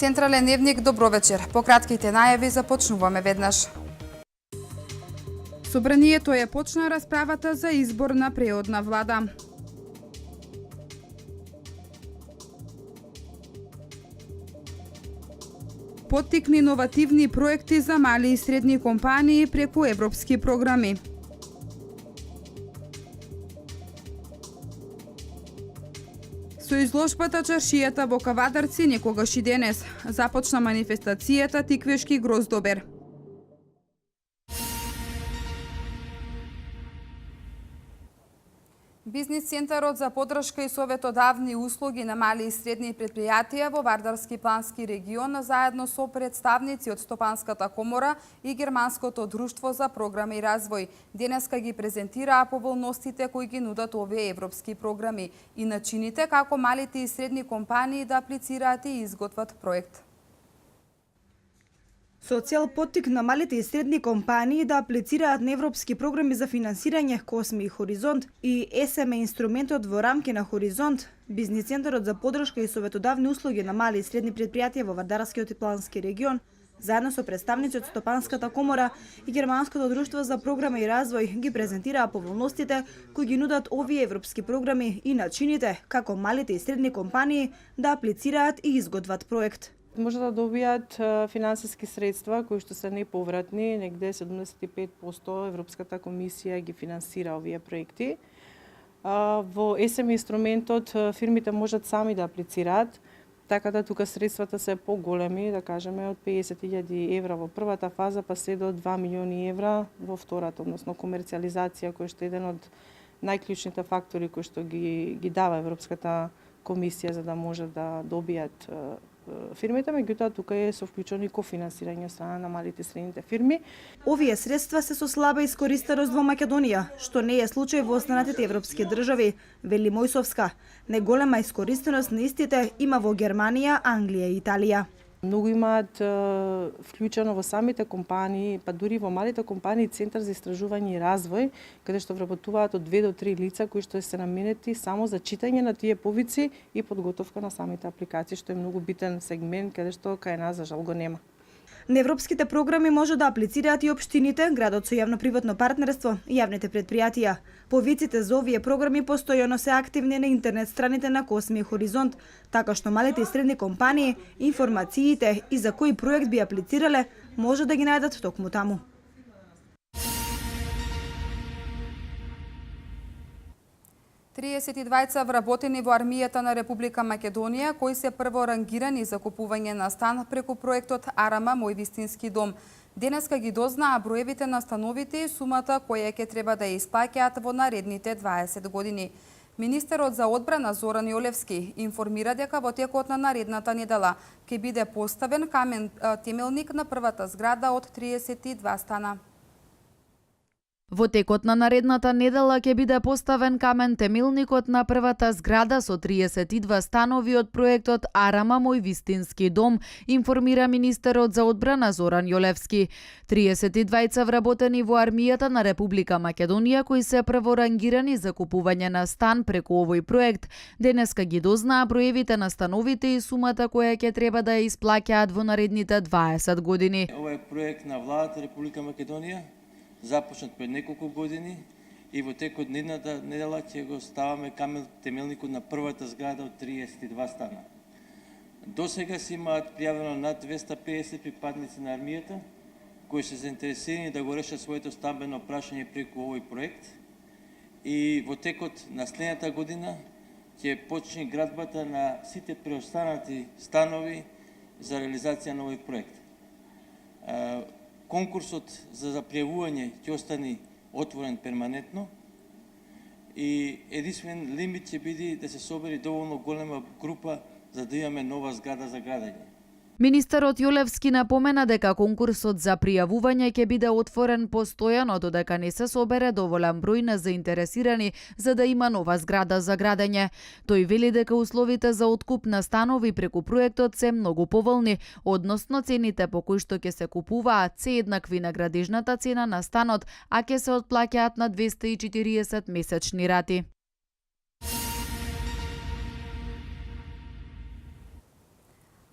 Централен дневник, добро вечер. По кратките најави започнуваме веднаш. Собранието е почна расправата за избор на преодна влада. Поттикни иновативни проекти за мали и средни компании преку европски програми. Со изложбата Чаршијата во Кавадарци некогаш и денес започна манифестацијата Тиквешки гроздобер. Бизнис центарот за поддршка и советодавни услуги на мали и средни предпријатија во Вардарски плански регион заедно со представници од Стопанската комора и Германското друштво за програми и развој денеска ги презентираа поволностите кои ги нудат овие европски програми и начините како малите и средни компании да аплицираат и изготват проект. Со цел поттик на малите и средни компании да аплицираат на европски програми за финансирање Косми и Хоризонт и СМ инструментот во рамки на Хоризонт, Бизнис центарот за поддршка и советодавни услуги на мали и средни предпријатија во Вардарскиот и Плански регион, заедно со представници од Стопанската комора и Германското друштво за програма и развој ги презентираа поволностите кои ги нудат овие европски програми и начините како малите и средни компании да аплицираат и изготват проект. Може да добијат финансиски средства кои што се неповратни, негде 75% Европската комисија ги финансира овие проекти. Во СМ инструментот фирмите можат сами да аплицираат, така да тука средствата се поголеми, да кажеме од 50.000 евра во првата фаза па се до 2 милиони евра во втората, односно комерцијализација кој што е еден од најклучните фактори кои што ги дава Европската комисија за да може да добијат фирмите, меѓутоа тука е со вклучено и кофинансирање од страна на малите и средните фирми. Овие средства се со слаба искористеност во Македонија, што не е случај во останатите европски држави, вели Мојсовска. Неголема искористеност на истите има во Германија, Англија и Италија. Многу имаат вклучено во самите компании, па дури во малите компании Центар за истражување и развој, каде што вработуваат од 2 до 3 лица кои што се наменети само за читање на тие повици и подготовка на самите апликации, што е многу битен сегмент каде што кај нас за жал го нема. На европските програми може да аплицираат и општините, градот со јавно-приватно партнерство и јавните предпријатија. Повиците за овие програми постојано се активни на интернет страните на Косми и Хоризонт, така што малите и средни компании, информациите и за кој проект би аплицирале, може да ги најдат токму таму. Триесетидвајца вработени во армијата на Република Македонија, кои се прворангирани за купување на стан преку проектот Арама Мој вистински дом. Денеска ги дознаа броевите на становите и сумата која ќе треба да ја исплаќаат во наредните 20 години. Министерот за одбрана Зоран Јолевски информира дека во текот на наредната недела ќе биде поставен камен темелник на првата зграда од 32 стана. Во текот на наредната недела ќе биде поставен камен темелникот на првата зграда со 32 станови од проектот Арама Мој вистински дом, информира министерот за одбрана Зоран Јолевски. 32 вработени во армијата на Република Македонија кои се прворангирани за купување на стан преку овој проект, денеска ги дознаа броевите на становите и сумата која ќе треба да ја исплаќаат во наредните 20 години. Ова е проект на владата Република Македонија, започнат пред неколку години и во текот на едната недела ќе го ставаме камен темелникот на првата зграда од 32 стана. До сега се имаат пријавено над 250 припадници на армијата кои се заинтересирани да го решат своето стамбено прашање преку овој проект и во текот на следната година ќе почне градбата на сите преостанати станови за реализација на овој проект. Конкурсот за запријавување ќе остане отворен перманентно и единствен лимит ќе биде да се собери доволно голема група за да имаме нова зграда за градење. Министерот Јолевски напомена дека конкурсот за пријавување ќе биде отворен постојано додека не се собере доволен број на заинтересирани за да има нова зграда за градење. Тој вели дека условите за откуп на станови преку проектот се многу поволни, односно цените по кои што ќе се купуваат се еднакви на градежната цена на станот, а ќе се отплаќаат на 240 месечни рати.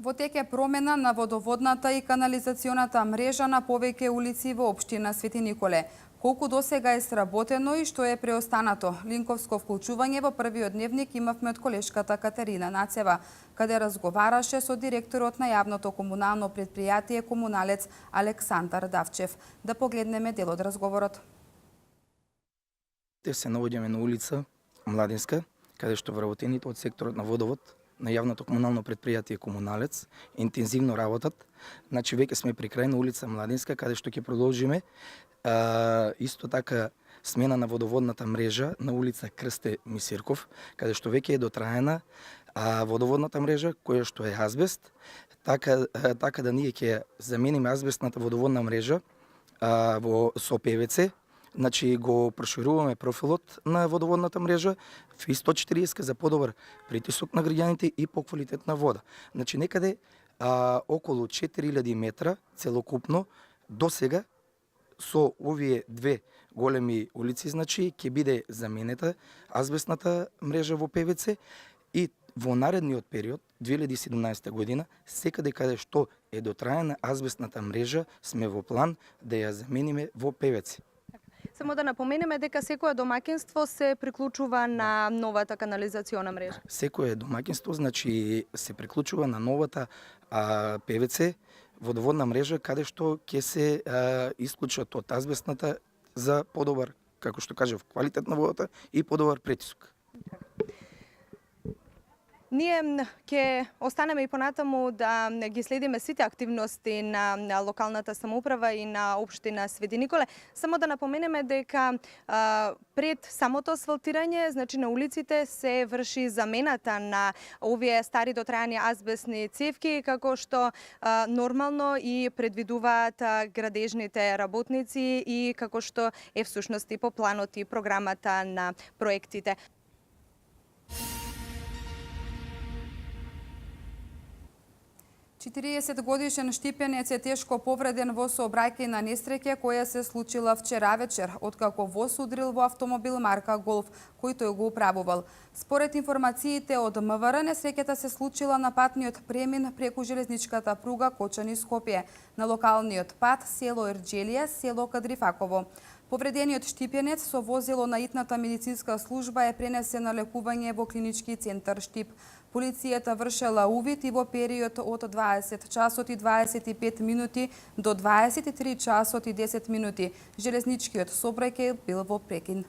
Во тек е промена на водоводната и канализационата мрежа на повеќе улици во општина Свети Николе. Колку досега е сработено и што е преостанато? Линковско вклучување во првиот дневник имавме од колешката Катерина Нацева, каде разговараше со директорот на јавното комунално предпријатие Комуналец Александар Давчев. Да погледнеме дел од разговорот. Се наоѓаме на улица Младинска, каде што вработените од секторот на водовод на јавното комунално предпријатие Комуналец интензивно работат. Значи веќе сме при крај на улица Младинска, каде што ќе продолжиме исто така смена на водоводната мрежа на улица Крсте Мисирков, каде што веќе е дотраена водоводната мрежа која што е азбест, така да ние ќе замениме азбестната водоводна мрежа со ПВЦ. Значи го прошируваме профилот на водоводната мрежа FI 140 за подобар притисок на граѓаните и поквалитетна вода. Значи некаде околу 4000 метра целокупно до сега со овие две големи улици, значи ќе биде заменета азбестната мрежа во ПВЦ и во наредниот период 2017 година секаде каде што е дотраена азбестната мрежа сме во план да ја замениме во ПВЦ. Само да напоменеме дека секое домаќинство се приклучува на новата канализациона мрежа. Секое домаќинство значи се приклучува на новата ПВЦ водоводна мрежа каде што ќе се исклучат од азбестната за подобар, како што кажав, квалитет на водата и подобар притисок. Ние ќе останеме и понатаму да ги следиме сите активности на локалната самоуправа и на општина Свети Николе. Само да напоменеме дека пред самото асфалтирање, значи на улиците се врши замената на овие стари дотрајани азбестни цевки, како што нормално и предвидуваат градежните работници и како што е всушност и по планот и програмата на проектите. Годишен штипенец е тешко повреден во сообраќајна несреќа која се случила вчера вечер, откако воз удрил во автомобил марка Голф, кој тој го управувал. Според информациите од МВР, несреќата се случила на патниот премин преку железничката пруга Кочани-Скопје, на локалниот пат село Ерџелија, село Кадрифаково. Повредениот штипенец со возило на итната медицинска служба е пренесен на лекување во клинички центар Штип. Полицијата вршела увид и во период од 20 часот и 25 минути до 23 часот и 10 минути. Железничкиот сообраќај бил во прекин.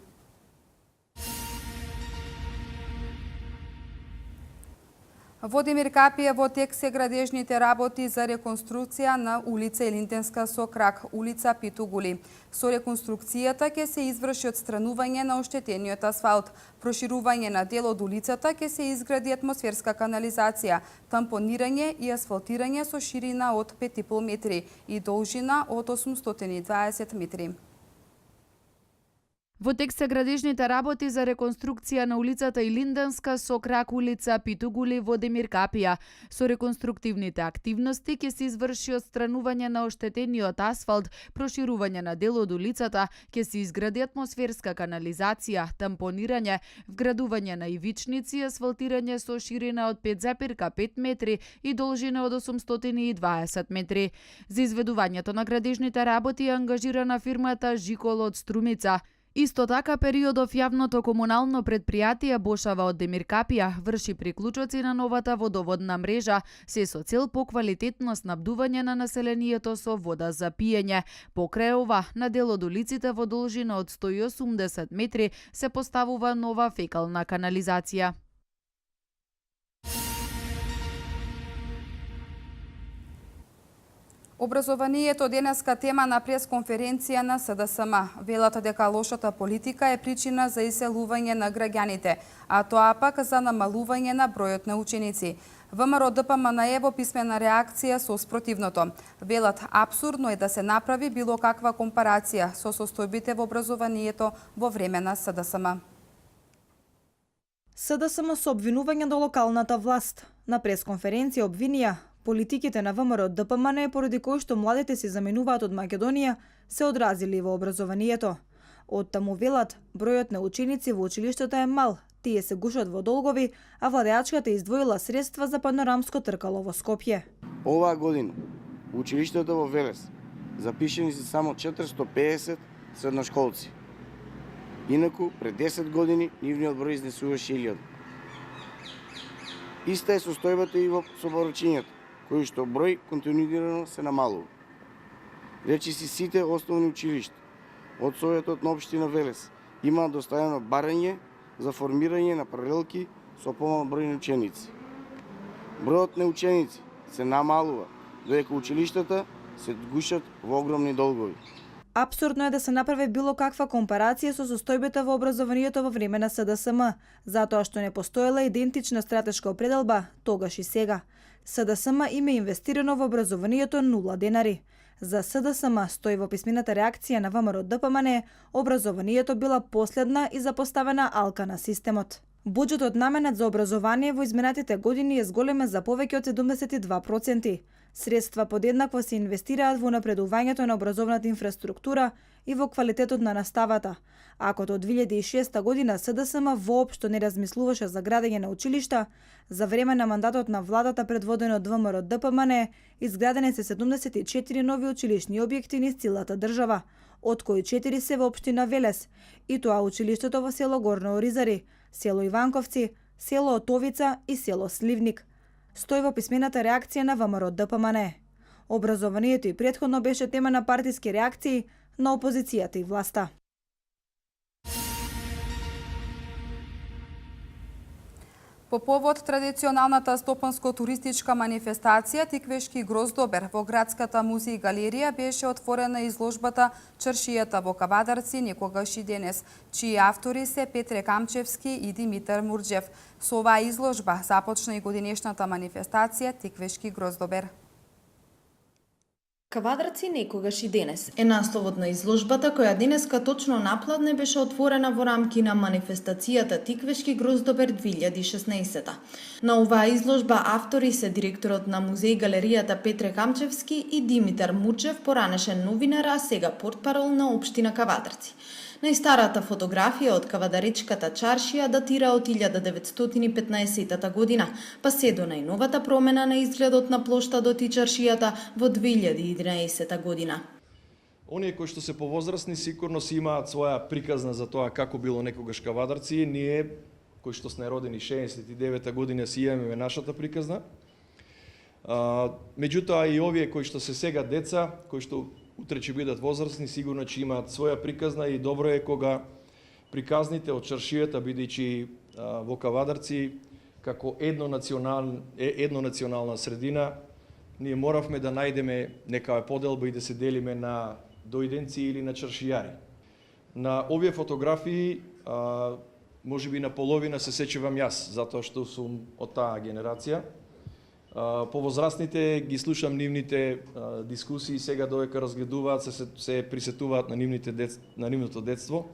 Во Демир Капија во тек се градежните работи за реконструкција на улица Елинтенска со крак улица Питугули. Со реконструкцијата ќе се изврши отстранување на оштетениот асфалт, проширување на дел од улицата ќе се изгради атмосферска канализација, тампонирање и асфалтирање со ширина од 5,5 метри и должина од 820 метри. Во тек се градежните работи за реконструкција на улицата Илинденска со крак улица Питугули во Демир Капија. Со реконструктивните активности ќе се изврши отстранување на оштетениот асфалт, проширување на дел од улицата, ќе се изгради атмосферска канализација, тампонирање, вградување на ивичници и асфалтирање со ширина од 5,5 метри и должина од 820 метри. За изведувањето на градежните работи е ангажирана фирмата Жикол од Струмица. Исто така, периодов јавното комунално предпријатие Бошава од Демир Капија врши приклучоци на новата водоводна мрежа, се со цел поквалитетно снабдување на населението со вода за пиење. Покрај ова, на дел од улиците во должина од 180 метри се поставува нова фекална канализација. Образованието денеска тема на пресконференција на СДСМ. Велат дека лошата политика е причина за иселување на граѓаните, а тоа пак за намалување на бројот на ученици. ВМРО ДПМН е во писмена реакција со спротивното. Велат апсурдно е да се направи било каква компарација со состојбите во образованието во време на СДСМ. СДСМ со обвинување до локалната власт. На пресконференција обвинија политиките на ВМРО ДПМН поради кои што младите се заменуваат од Македонија се одразили во образованието. Од таму велат, бројот на ученици во училиштето е мал, тие се гушат во долгови, а владеачката издвоила средства за панорамско тркало во Скопје. Оваа година училиштето во Велес запишени се само 450 средношколци. Инаку, пред 10 години, нивниот број изнесуваше 1000. Иста е состојбата и во соборачињата, кои што број континуирано се намалува. Речиси сите основни училишта од Советот на општина Велес имаат доставено барање за формирање на паралелки со помал број на ученици. Бројот на ученици се намалува, додека училиштата се гушат во огромни долгови. Апсурдно е да се направи било каква компарација со состојбата во образованието во време на СДСМ, затоа што не постоела идентична стратешка определба тогаш и сега. СДСМ има инвестирано во образованието 0 денари. За СДСМ стои во писмената реакција на ВМРО ДПМН, образованието била последна и запоставена алка на системот. Буџетот наменет за образование во изминатите години е зголемен за повеќе од 72%. Средства подеднакво се инвестираат во напредувањето на образовната инфраструктура и во квалитетот на наставата. Ако до 2006 година СДСМ воопшто не размислуваше за градење на училишта, за време на мандатот на владата предводена од ВМРО ДПМН изградени се 74 нови училишни објекти низ целата држава, од кои 4 се во општина Велес, и тоа училиштето во село Горно Оризари, село Иванковци, село Отовица и село Сливник. Стои во писмената реакција на ВМРО ДПМН. Образованието и претходно беше тема на партиски реакции на опозицијата и власта. По повод традиционалната стопанско-туристичка манифестација Тиквешки гроздобер во градската музеј галерија беше отворена изложбата Чаршијата во Кавадарци некогаш и денес, чии автори се Петре Камчевски и Димитар Мурџев. Со оваа изложба започна и годинешната манифестација Тиквешки гроздобер. Кавадарци некогаш и денес е насловот на изложбата која денеска точно напладне беше отворена во рамки на манифестацијата Тиквешки гроздобер 2016. На оваа изложба автори се директорот на музеј галеријата Петре Камчевски и Димитар Мурџев, поранешен новинар, а сега портпарол на општина Кавадарци. Најстарата фотографија од Кавадаричката чаршија датира од 1915 година, па се до најновата промена на изгледот на плоштадот и чаршијата во 2011 година. Оние кои што се повозрасни сигурно си имаат своја приказна за тоа како било некогаш Кавадарци. Ние кои што сме родени 69 година си имаме нашата приказна. Меѓутоа и овие кои што се сега деца, кои што утре ќе бидат возрастни, сигурно ќе имаат своја приказна и добро е кога приказните од чаршијата, бидејќи во Кавадарци како еднонационална средина, ние моравме да најдеме некоја поделба и да се делиме на дојденци или на чаршијари. На овие фотографии можеби на половина се сечевам јас, затоа што сум од таа генерација. Повозрастните ги слушам нивните дискусии сега додека разгледуваат, се присетуваат на нивното детство.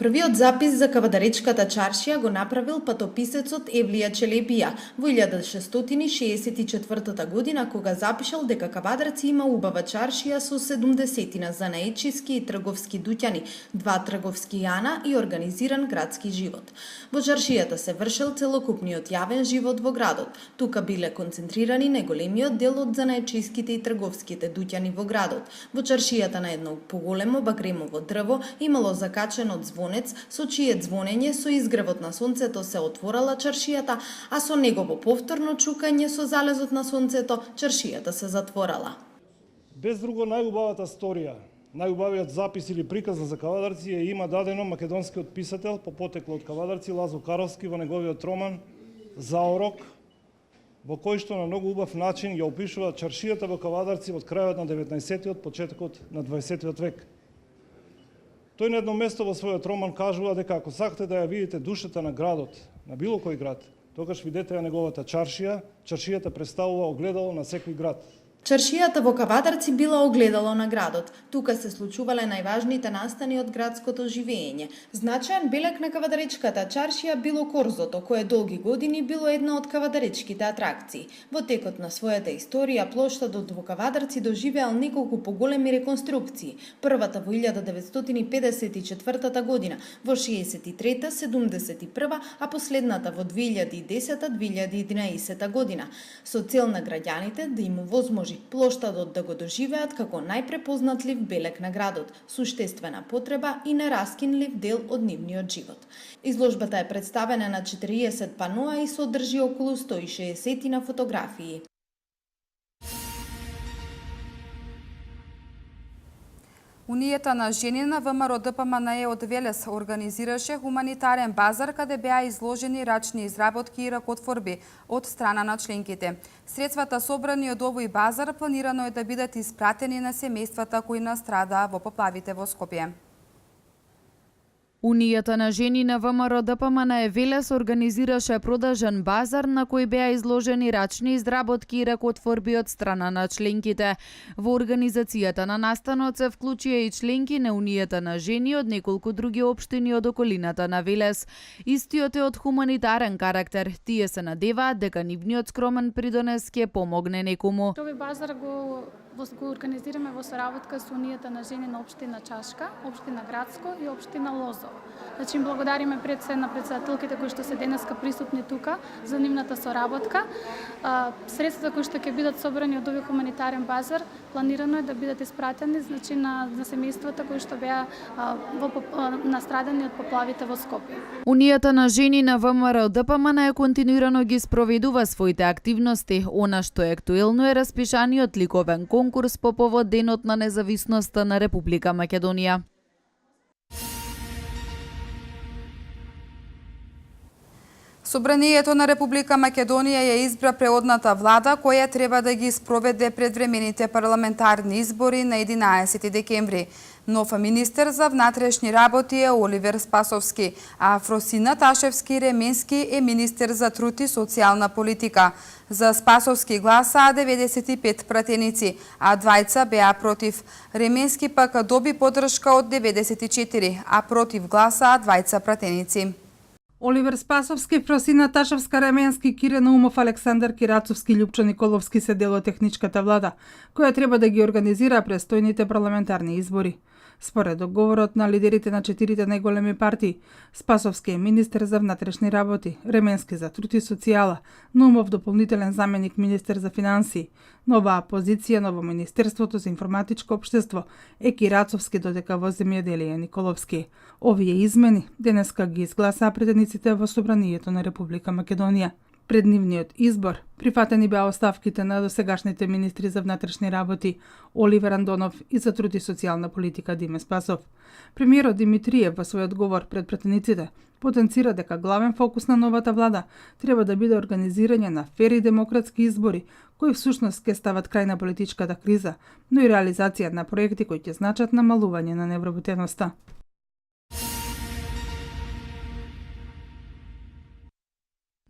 Првиот запис за Кавадаричката чаршија го направил патописецот Евлија Челепија во 1664 година, кога запишал дека Кавадарци има убава чаршија со 70 занаечиски и трговски дуќани, 2 трговски јана и организиран градски живот. Во чаршијата се вршел целокупниот јавен живот во градот. Тука биле концентрирани најголемиот дел од занаечиските и трговските дуќани во градот. Во чаршијата на едно поголемо багремово дрво имало закачено звонец, со чие звонење со изгревот на сонцето се отворала чаршијата, а со негово повторно чукање со залезот на сонцето чаршијата се затворала. Без друго најубавата сторија, најубавиот запис или приказна за Кавадарци ја има дадено македонскиот писател по потекло од Кавадарци Лазо Каровски во неговиот роман Заорок, во кој што на многу убав начин ја опишува чаршијата во Кавадарци од крајот на 19-тиот, почетокот на 20-тиот век. Тој на едно место во својот роман кажува дека ако сакате да ја видите душата на градот, на било кој град, тогаш видете ја неговата чаршија. Чаршијата представува огледало на секој град. Чаршијата во Кавадарци била огледало на градот. Тука се случувале најважните настани од градското живење. Значаен белег на кавадаречката чаршија било корзото, кое долги години било една од кавадаречките атракции. Во текот на својата историја плоштадот во Кавадарци доживеал неколку поголеми реконструкции. Првата во 1954 година, во 63-та, 71-та, а последната во 2010-2011 година, со цел на граѓаните да им овозможи плоштадот да го доживеат како најпрепознатлив белег на градот, суштествена потреба и нераскинлив дел од нивниот живот. Изложбата е представена на 40 паноа и содржи околу 160 на фотографии. Унијата на жени на ВМРО ДПМНЕ од Велес организираше хуманитарен базар каде беа изложени рачни изработки и ракотворби од страна на членките. Средствата собрани од овој базар планирано е да бидат испратени на семејствата кои настрадаа во поплавите во Скопје. Унијата на жени на ВМРО ДПМНЕ Велес организираше продажен базар на кој беа изложени рачни изработки и ракотворби од страна на членките. Во организацијата на настанот се вклучија и членки на Унијата на жени од неколку други општини од околината на Велес. Истиот е од хуманитарен карактер. Тие се надеваат дека нивниот скромен придонес ќе помогне некому. Овој базар го организираме во соработка со Унијата на жени на општина Чашка, општина Градско и општина Лозово. Значи им благодариме пред се на председателките кои што се денеска присутни тука за нивната соработка. Средствата кои што ќе бидат собрани од овој хуманитарен базар планирано е да бидат испратени значи на семејствата кои што беа настрадани од поплавите во Скопје. Унијата на жени на ВМРО ДПМНЕ континуирано ги спроведува своите активности. Она што е актуелно е распишаниот ликовен конкурс по повод Денот на независноста на Република Македонија. Собранието на Република Македонија ја избра преодната влада која треба да ги спроведе предвремените парламентарни избори на 11 декември. Нов министер за внатрешни работи е Оливер Спасовски, а Фросина Ташевски-Ременски е министер за труд и социјална политика. За Спасовски гласаа 95 пратеници, а двајца беа против. Ременски пак доби поддршка од 94, а против гласаа двајца пратеници. Оливер Спасовски, Фросина Ташевска-Ременски, Кире Наумов, Александар Кирацовски и Љупчо Николовски се дел од техничката влада, која треба да ги организира престојните парламентарни избори. Според договорот на лидерите на 4 најголеми партии, Спасовски е министер за внатрешни работи, Ременски за труд и социјала, Наумов дополнителен заменик министер за финансии. Новаа позиција во Министерството за информатичко општество е Кирацовски, додека во земјоделие Николовски. Овие измени денеска ги изгласаа претениците во Собранието на Република Македонија. Пред нивниот избор прифатени беа оставките на досегашните министри за внатрешни работи Оливер Андонов и за труд и социјална политика Диме Спасов. Премиерот Димитриев во својот говор пред претениците потенцира дека главен фокус на новата влада треба да биде организирање на фер и демократски избори, кои всушност ќе стават крај на политичката криза, но и реализација на проекти кои ќе значат намалување на невработеноста.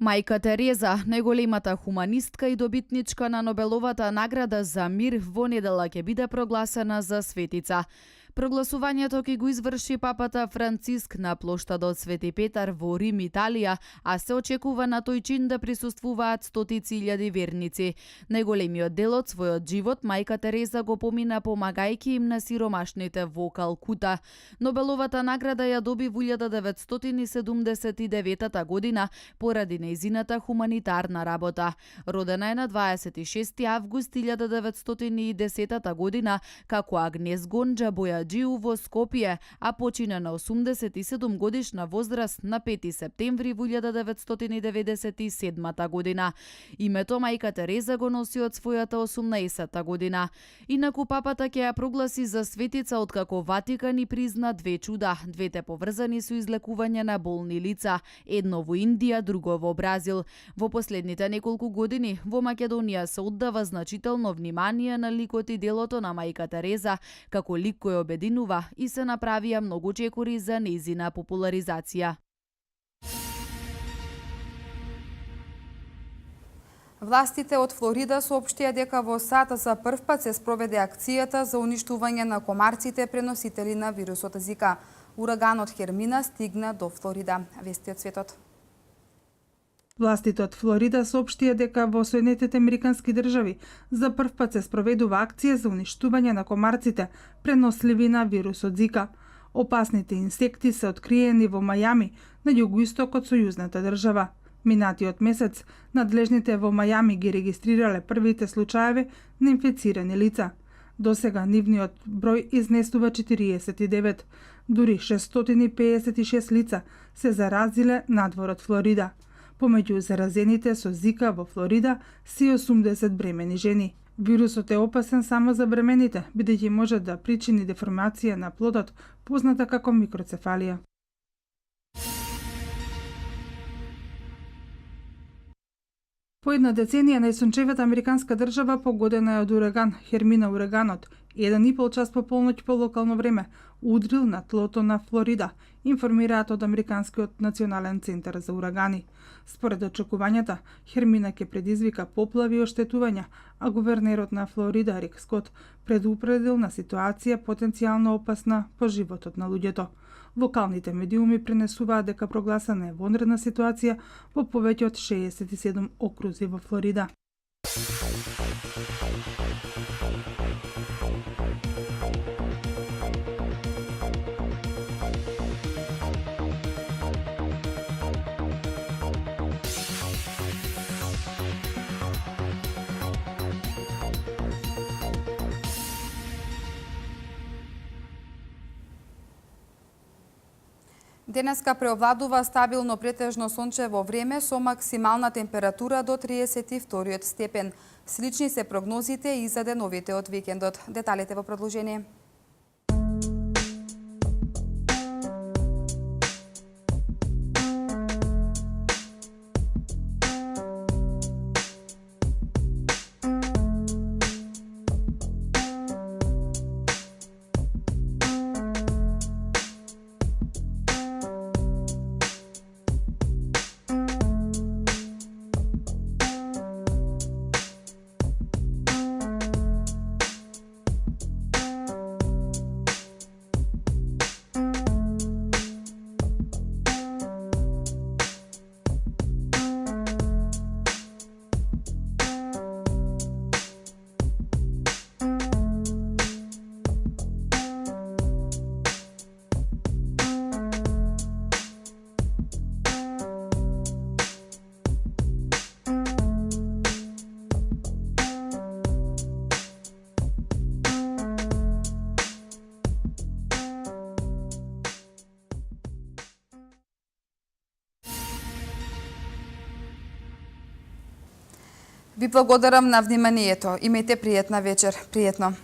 Мајка Тереза, најголемата хуманистка и добитничка на Нобеловата награда за мир, во недела ќе биде прогласена за светица. Прогласувањето ќе го изврши папата Франциск на плоштадот Свети Петар во Рим, Италија, а се очекува на тој чин да присуствуваат стотици илјади верници. Најголемиот дел од својот живот мајка Тереза го помина помагајќи им на сиромашните во Калкута. Нобеловата награда ја доби во 1979 година поради нејзината хуманитарна работа. Родена е на 26 август 1910 година како Агнес Гонџа Боја Джиу во Скопје, а почина на 87 годишна возраст на 5 септември во 1997 година. Името мајка Тереза го носи од својата 18 година. Инаку папата ќе ја прогласи за светица откако Ватикан и призна две чуда, двете поврзани со излекување на болни лица, едно во Индија, друго во Бразил. Во последните неколку години во Македонија се оддава значително внимание на ликот и делото на мајка Тереза, како лик кој обединува и се направија многу чекори за нејзина популаризација. Властите од Флорида соопштија дека во САД за прв пат се спроведе акцијата за уништување на комарците преносители на вирусот Зика. Ураганот Хермина стигна до Флорида. Вести од светот. Властите од Флорида соопштија дека во Соединетите Американски држави за прв пат се спроведува акција за уништување на комарците преносливи на вирусот Зика. Опасните инсекти се откриени во Мајами, на југоисток од сојузната држава. Минатиот месец, надлежните во Мајами ги регистрирале првите случаеви на инфицирани лица. Досега нивниот број изнесува 49. Дури 656 лица се заразиле надвор од Флорида. Помеѓу заразените со Зика во Флорида се 80 бремени жени. Вирусот е опасен само за бремените, бидејќи може да причини деформација на плодот, позната како микроцефалија. По една деценија најсончевата американска држава погодена е од ураган Хермина. Ураганот, 1,5 час по полноќ по локално време, удрил на тлото на Флорида, информираат од Американскиот национален центар за урагани. Според очекувањата, Хермина ќе предизвика поплави и оштетувања, а гувернерот на Флорида Рик Скот предупредил на ситуација потенцијално опасна по животот на луѓето. Локалните медиуми пренесуваат дека прогласена е вонредна ситуација во повеќе од 67 окрузи во Флорида. Денеска преовладува стабилно претежно сончево време со максимална температура до 32 степен. Слични се прогнозите и за деновите од викендот. Деталите во продолжение. Ви благодарам на вниманието. Имајте пријатна вечер. Пријатно.